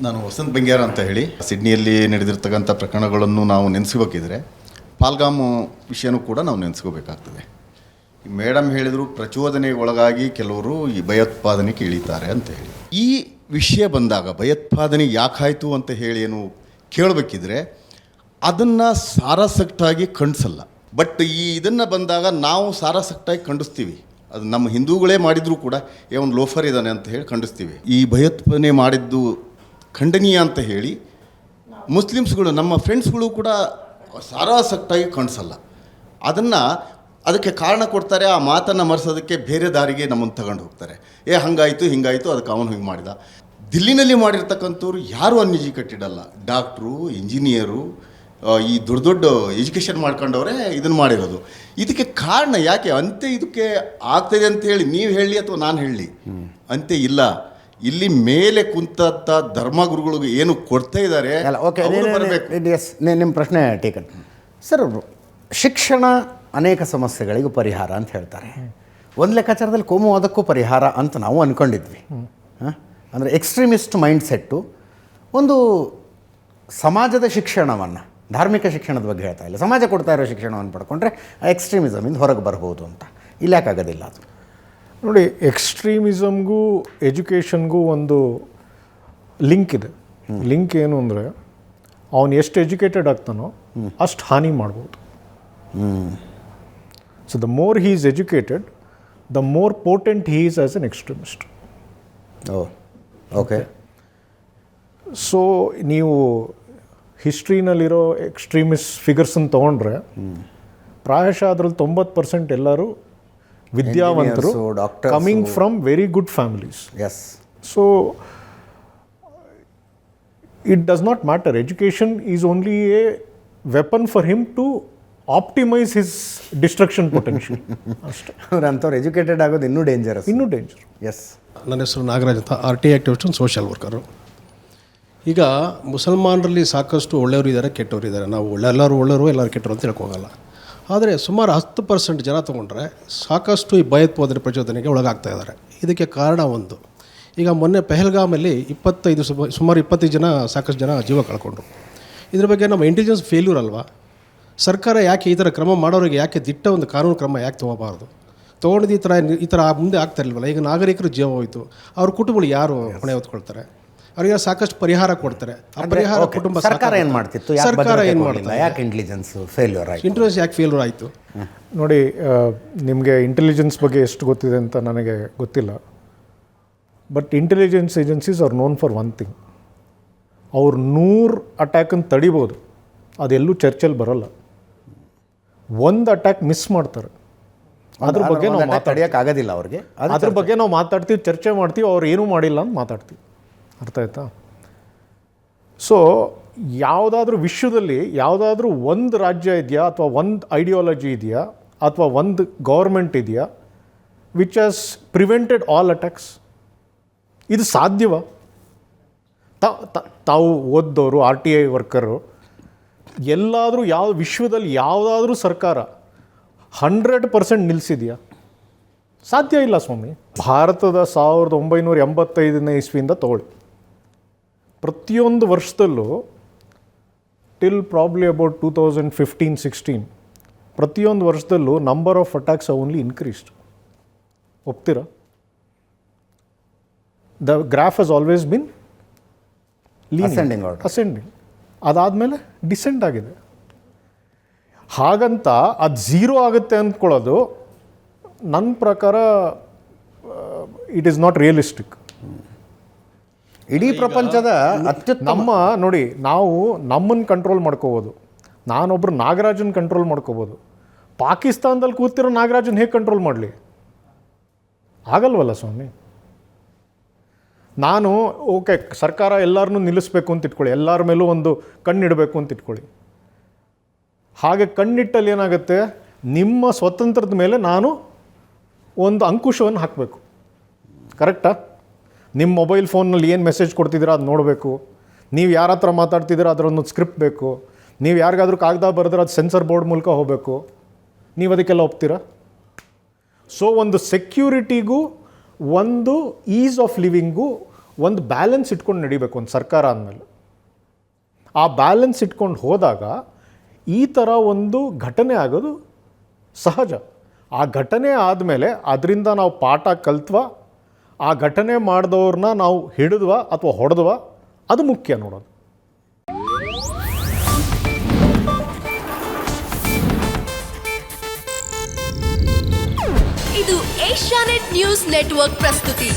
ನಾನು ವಸಂತ್ ಬಂಗ್ಯಾರ ಅಂತ ಹೇಳಿ ಸಿಡ್ನಿಯಲ್ಲಿ ನಡೆದಿರ್ತಕ್ಕಂಥ ಪ್ರಕರಣಗಳನ್ನು ನಾವು ನೆನೆಸ್ಕೋಬೇಕಿದ್ರೆ ಪಾಲ್ಗಾಮ್ ವಿಷಯನೂ ಕೂಡ ನಾವು ನೆನೆಸ್ಕೋಬೇಕಾಗ್ತದೆ. ಮೇಡಮ್ ಹೇಳಿದರು ಪ್ರಚೋದನೆಗೆ ಒಳಗಾಗಿ ಕೆಲವರು ಈ ಭಯೋತ್ಪಾದನೆಗೆ ಇಳಿತಾರೆ ಅಂತ ಹೇಳಿ. ಈ ವಿಷಯ ಬಂದಾಗ ಭಯೋತ್ಪಾದನೆ ಯಾಕಾಯಿತು ಅಂತ ಹೇಳಿ ಏನು ಕೇಳಬೇಕಿದ್ರೆ ಅದನ್ನು ಸಾರಾಸಕ್ಟಾಗಿ ಖಂಡಿಸಲ್ಲ. ಬಟ್ ಇದನ್ನು ಬಂದಾಗ ನಾವು ಸಾರಾಸಕ್ಟಾಗಿ ಖಂಡಿಸ್ತೀವಿ. ಅದು ನಮ್ಮ ಹಿಂದೂಗಳೇ ಮಾಡಿದರೂ ಕೂಡ ಒಂದು ಲೋಫರ್ ಇದ್ದಾನೆ ಅಂತ ಹೇಳಿ ಖಂಡಿಸ್ತೀವಿ. ಈ ಭಯೋತ್ಪಾದನೆ ಮಾಡಿದ್ದು ಖಂಡನೀಯ ಅಂತ ಹೇಳಿ ಮುಸ್ಲಿಮ್ಸ್ಗಳು ನಮ್ಮ ಫ್ರೆಂಡ್ಸ್ಗಳು ಕೂಡ ಸಾರಾಸಕ್ಟಾಗಿ ಖಂಡಿಸಲ್ಲ. ಅದಕ್ಕೆ ಕಾರಣ ಕೊಡ್ತಾರೆ. ಆ ಮಾತನ್ನು ಮರೆಸೋದಕ್ಕೆ ಬೇರೆ ದಾರಿಗೆ ನಮ್ಮನ್ನು ತಗೊಂಡು ಹೋಗ್ತಾರೆ. ಹಾಗಾಯಿತು ಹಿಂಗಾಯಿತು, ಅದಕ್ಕೆ ಅವನು ಹಿಂಗೆ ಮಾಡಿದ. ದಿಲ್ಲಿನಲ್ಲಿ ಮಾಡಿರ್ತಕ್ಕಂಥವ್ರು ಯಾರೂ ಅನ್ಎಜುಕೇಟೆಡ್ ಅಲ್ಲ. ಡಾಕ್ಟ್ರು, ಇಂಜಿನಿಯರು, ಈ ದೊಡ್ಡ ದೊಡ್ಡ ಎಜುಕೇಷನ್ ಮಾಡ್ಕೊಂಡವರೇ ಇದನ್ನು ಮಾಡಿರೋದು. ಇದಕ್ಕೆ ಕಾರಣ ಯಾಕೆ ಅಂತೆ ಇದಕ್ಕೆ ಆಗ್ತದೆ ಅಂತ ಹೇಳಿ ನೀವು ಹೇಳಿ ಅಥವಾ ನಾನು ಹೇಳಲಿ ಅಂತೆ ಇಲ್ಲ. ಇಲ್ಲಿ ಮೇಲೆ ಕುಂತ ಧರ್ಮಗುರುಗಳಿಗೆ ಏನು ಕೊಡ್ತಾ ಇದ್ದಾರೆ ಬರಬೇಕು. ನಿಮ್ಮ ಪ್ರಶ್ನೆ ಟೇಕನ್ ಸರ್. ಶಿಕ್ಷಣ ಅನೇಕ ಸಮಸ್ಯೆಗಳಿಗೂ ಪರಿಹಾರ ಅಂತ ಹೇಳ್ತಾರೆ. ಒಂದು ಲೆಕ್ಕಾಚಾರದಲ್ಲಿ ಕೋಮುವಾದಕ್ಕೂ ಪರಿಹಾರ ಅಂತ ನಾವು ಅಂದ್ಕೊಂಡಿದ್ವಿ. ಅಂದರೆ ಎಕ್ಸ್ಟ್ರೀಮಿಸ್ಟ್ ಮೈಂಡ್ಸೆಟ್ಟು ಒಂದು ಸಮಾಜದ ಶಿಕ್ಷಣವನ್ನು, ಧಾರ್ಮಿಕ ಶಿಕ್ಷಣದ ಬಗ್ಗೆ ಹೇಳ್ತಾ ಇಲ್ಲ, ಸಮಾಜ ಕೊಡ್ತಾ ಇರೋ ಶಿಕ್ಷಣವನ್ನು ಪಡ್ಕೊಂಡ್ರೆ ಎಕ್ಸ್ಟ್ರೀಮಿಸಮಿಂದ ಹೊರಗೆ ಬರ್ಬೋದು ಅಂತ. ಇಲ್ಲ ಯಾಕಾಗೋದಿಲ್ಲ ಅದು? ನೋಡಿ, ಎಕ್ಸ್ಟ್ರೀಮಿಸಮ್ಗೂ ಎಜುಕೇಷನ್ಗೂ ಒಂದು ಲಿಂಕ್ ಇದೆ. ಲಿಂಕ್ ಏನು ಅಂದರೆ ಅವನು ಎಷ್ಟು ಎಜುಕೇಟೆಡ್ ಆಗ್ತಾನೋ ಅಷ್ಟು ಹಾನಿ ಮಾಡ್ಬೋದು. So the more he is educated, the more potent he is as an extremist. Okay. So ನೀವು ಹಿಸ್ಟ್ರಿನಲ್ಲಿರೋ ಎಕ್ಸ್ಟ್ರೀಮಿಸ್ಟ್ ಫಿಗರ್ಸನ್ನು ತೊಗೊಂಡ್ರೆ ಪ್ರಾಯಶಃ ಅದರಲ್ಲಿ 90% ಎಲ್ಲರೂ ವಿದ್ಯಾವಂತರು, coming from very good families. Yes. So it does not matter. Education is only a weapon for him to optimise his destruction potential ಅಷ್ಟೇ. ಅಂಥವ್ರು educated ಆಗೋದು ಇನ್ನೂ ಡೇಂಜರ್. ಎಸ್. ನನ್ನ ಹೆಸರು ನಾಗರಾಜ್ ಅಂತ, RT ಆ್ಯಕ್ಟಿವಿಸ್ಟ್, ಸೋಷಿಯಲ್ ವರ್ಕರು. ಈಗ ಮುಸಲ್ಮಾನರಲ್ಲಿ ಸಾಕಷ್ಟು ಒಳ್ಳೆಯವರು ಇದ್ದಾರೆ, ಕೆಟ್ಟವರು ಇದ್ದಾರೆ. ನಾವು ಎಲ್ಲರೂ ಒಳ್ಳೆಯವರು, ಎಲ್ಲರೂ ಕೆಟ್ಟರು ಅಂತ ಹೇಳ್ಕೋಗಲ್ಲ. ಆದರೆ ಸುಮಾರು 10% ಜನ ತೊಗೊಂಡ್ರೆ ಸಾಕಷ್ಟು ಈ ಭಯೋತ್ಪಾದನೆ ಪ್ರಚೋದನೆಗೆ ಒಳಗಾಗ್ತಾ ಇದ್ದಾರೆ. ಇದಕ್ಕೆ ಕಾರಣ ಒಂದು, ಈಗ ಮೊನ್ನೆ ಪೆಹಲ್ಗಾಮಲ್ಲಿ ಸುಮಾರು 25 ಜನ, ಸಾಕಷ್ಟು ಜನ ಜೀವ ಕಳ್ಕೊಂಡ್ರು. ಇದ್ರ ಬಗ್ಗೆ ನಮ್ಮ ಇಂಟೆಲಿಜೆನ್ಸ್ ಫೇಲ್ಯೂರ್ ಅಲ್ವಾ? ಸರ್ಕಾರ ಯಾಕೆ ಈ ಥರ ಕ್ರಮ ಮಾಡೋರಿಗೆ ಯಾಕೆ ದಿಟ್ಟ ಒಂದು ಕಾನೂನು ಕ್ರಮ ಯಾಕೆ ತೊಗೋಬಾರ್ದು? ತೊಗೊಂಡಿದ್ದು ಈ ಥರ ಮುಂದೆ ಆಗ್ತಾ ಇಲ್ವಲ್ಲ. ಈಗ ನಾಗರಿಕರು ಜೀವ ಹೋಯಿತು, ಅವ್ರ ಕುಟುಂಬಗಳು ಯಾರು ಹೊಣೆ ಹೊತ್ಕೊಳ್ತಾರೆ? ಅವರಿಗೆ ಸಾಕಷ್ಟು ಪರಿಹಾರ ಕೊಡ್ತಾರೆ. ಆ ಪರಿಹಾರ ಕುಟುಂಬ ಸರ್ಕಾರ ಏನು ಮಾಡ್ತಿತ್ತು? ಸರ್ಕಾರ ಏನು ಮಾಡಿಲ್ಲ? ಯಾಕೆ ಇಂಟೆಲಿಜೆನ್ಸ್ ಫೇಲ್ಯೂರ್ ಆಯಿತು? ಇಂಟೆಲಿಜೆನ್ಸ್ ಯಾಕೆ ಫೇಲ್ಯೂರ್ ಆಯಿತು? ನೋಡಿ, ನಿಮಗೆ ಇಂಟೆಲಿಜೆನ್ಸ್ ಬಗ್ಗೆ ಎಷ್ಟು ಗೊತ್ತಿದೆ ಅಂತ ನನಗೆ ಗೊತ್ತಿಲ್ಲ. But intelligence agencies R known for one thing. ಅವ್ರು 100 ಅಟ್ಯಾಕನ್ನು ತಡಿಬೋದು, ಅದೆಲ್ಲೂ ಚರ್ಚೆಲ್ಲಿ ಬರೋಲ್ಲ. ಒಂದು ಅಟ್ಯಾಕ್ ಮಿಸ್ ಮಾಡ್ತಾರೆ, ಅದ್ರ ಬಗ್ಗೆ ನಾವು ಮಾತಾಡೋಕ್ಕಾಗೋದಿಲ್ಲ ಅವ್ರಿಗೆ. ಅದ್ರ ಬಗ್ಗೆ ನಾವು ಮಾತಾಡ್ತೀವಿ, ಚರ್ಚೆ ಮಾಡ್ತೀವಿ, ಅವ್ರು ಏನೂ ಮಾಡಿಲ್ಲ ಅಂತ ಮಾತಾಡ್ತೀವಿ. ಅರ್ಥ ಆಯ್ತಾ? ಸೊ ಯಾವುದಾದ್ರೂ ವಿಶ್ವದಲ್ಲಿ ಯಾವುದಾದ್ರೂ ಒಂದು ರಾಜ್ಯ ಇದೆಯಾ, ಅಥವಾ ಒಂದು ಐಡಿಯಾಲಜಿ ಇದೆಯಾ, ಅಥವಾ ಒಂದು ಗೌರ್ಮೆಂಟ್ ಇದೆಯಾ which has prevented all attacks? ಇದು ಸಾಧ್ಯವಾ? ತಾವು ಓದ್ದವರು, RTI ವರ್ಕರು, ಎಲ್ಲಾದರೂ ವಿಶ್ವದಲ್ಲಿ ಯಾವುದಾದ್ರೂ ಸರ್ಕಾರ 100% ನಿಲ್ಲಿಸಿದೆಯಾ? ಸಾಧ್ಯ ಇಲ್ಲ ಸ್ವಾಮಿ. ಭಾರತದ 1985ನೇ ಇಸ್ವಿಯಿಂದ ತಗೊಳ್ಳಿ, ಪ್ರತಿಯೊಂದು ವರ್ಷದಲ್ಲೂ ಟಿಲ್ ಪ್ರಾಬ್ಲಿ ಅಬೌಟ್ 2015-16 ಪ್ರತಿಯೊಂದು ವರ್ಷದಲ್ಲೂ number of attacks only increased. ಒಪ್ತೀರಾ? The graph has always been ascending. ಅದಾದಮೇಲೆ ಡಿಸೆಂಟ್ ಆಗಿದೆ. ಹಾಗಂತ ಅದು 0 ಆಗುತ್ತೆ ಅಂದ್ಕೊಳ್ಳೋದು ನನ್ನ ಪ್ರಕಾರ ಇಟ್ ಈಸ್ ನಾಟ್ ರಿಯಲಿಸ್ಟಿಕ್. ಇಡೀ ಪ್ರಪಂಚದ ನೋಡಿ, ನಾವು ನಮ್ಮನ್ನು ಕಂಟ್ರೋಲ್ ಮಾಡ್ಕೋಬೋದು. ನಾನೊಬ್ಬರು ನಾಗರಾಜನ್ ಕಂಟ್ರೋಲ್ ಮಾಡ್ಕೋಬೋದು. ಪಾಕಿಸ್ತಾನದಲ್ಲಿ ಕೂತಿರೋ ನಾಗರಾಜನ್ ಹೇಗೆ ಕಂಟ್ರೋಲ್ ಮಾಡಲಿ? ಆಗಲ್ವಲ್ಲ ಸ್ವಾಮಿ. ನಾನು ಓಕೆ, ಸರ್ಕಾರ ಎಲ್ಲರನ್ನೂ ನಿಲ್ಲಿಸ್ಬೇಕು ಅಂತ ಇಟ್ಕೊಳ್ಳಿ, ಎಲ್ಲರ ಮೇಲೂ ಒಂದು ಕಣ್ಣಿಡಬೇಕು ಅಂತ ಇಟ್ಕೊಳ್ಳಿ. ಹಾಗೆ ಕಣ್ಣಿಟ್ಟಲ್ಲಿ ಏನಾಗುತ್ತೆ, ನಿಮ್ಮ ಸ್ವತಂತ್ರದ ಮೇಲೆ ನಾನು ಒಂದು ಅಂಕುಶವನ್ನು ಹಾಕಬೇಕು. ಕರೆಕ್ಟಾ? ನಿಮ್ಮ ಮೊಬೈಲ್ ಫೋನ್ನಲ್ಲಿ ಏನು ಮೆಸೇಜ್ ಕೊಡ್ತಿದ್ದೀರಾ ಅದು ನೋಡಬೇಕು. ನೀವು ಯಾರ ಹತ್ರ ಮಾತಾಡ್ತಿದ್ದೀರಾ ಅದರೊಂದು ಸ್ಕ್ರಿಪ್ಟ್ ಬೇಕು. ನೀವು ಯಾರಿಗಾದ್ರೂ ಕಾಗದ ಬರೆದ್ರೆ ಅದು ಸೆನ್ಸರ್ ಬೋರ್ಡ್ ಮೂಲಕ ಹೋಗಬೇಕು. ನೀವು ಅದಕ್ಕೆಲ್ಲ ಒಪ್ತೀರಾ? ಸೊ ಒಂದು ಸೆಕ್ಯೂರಿಟಿಗೂ ಒಂದು ಈಸ್ ಆಫ್ ಲಿವಿಂಗು ಒಂದು ಬ್ಯಾಲೆನ್ಸ್ ಇಟ್ಕೊಂಡು ನಡಿಬೇಕು ಒಂದು ಸರ್ಕಾರ ಅಂದಮೇಲೆ. ಆ ಬ್ಯಾಲೆನ್ಸ್ ಇಟ್ಕೊಂಡು ಹೋದಾಗ ಈ ಥರ ಒಂದು ಘಟನೆ ಆಗೋದು ಸಹಜ. ಆ ಘಟನೆ ಆದಮೇಲೆ ಅದರಿಂದ ನಾವು ಪಾಠ ಕಲ್ತ್ವಾ, ಆ ಘಟನೆ ಮಾಡಿದವ್ರನ್ನ ನಾವು ಹಿಡಿದ್ವಾ ಅಥವಾ ಹೊಡೆದ್ವಾ, ಅದು ಮುಖ್ಯ ನೋಡೋದು. ಇದು ಏಷ್ಯಾನೆಟ್ ನ್ಯೂಸ್ ನೆಟ್ವರ್ಕ್ ಪ್ರಸ್ತುತಿ.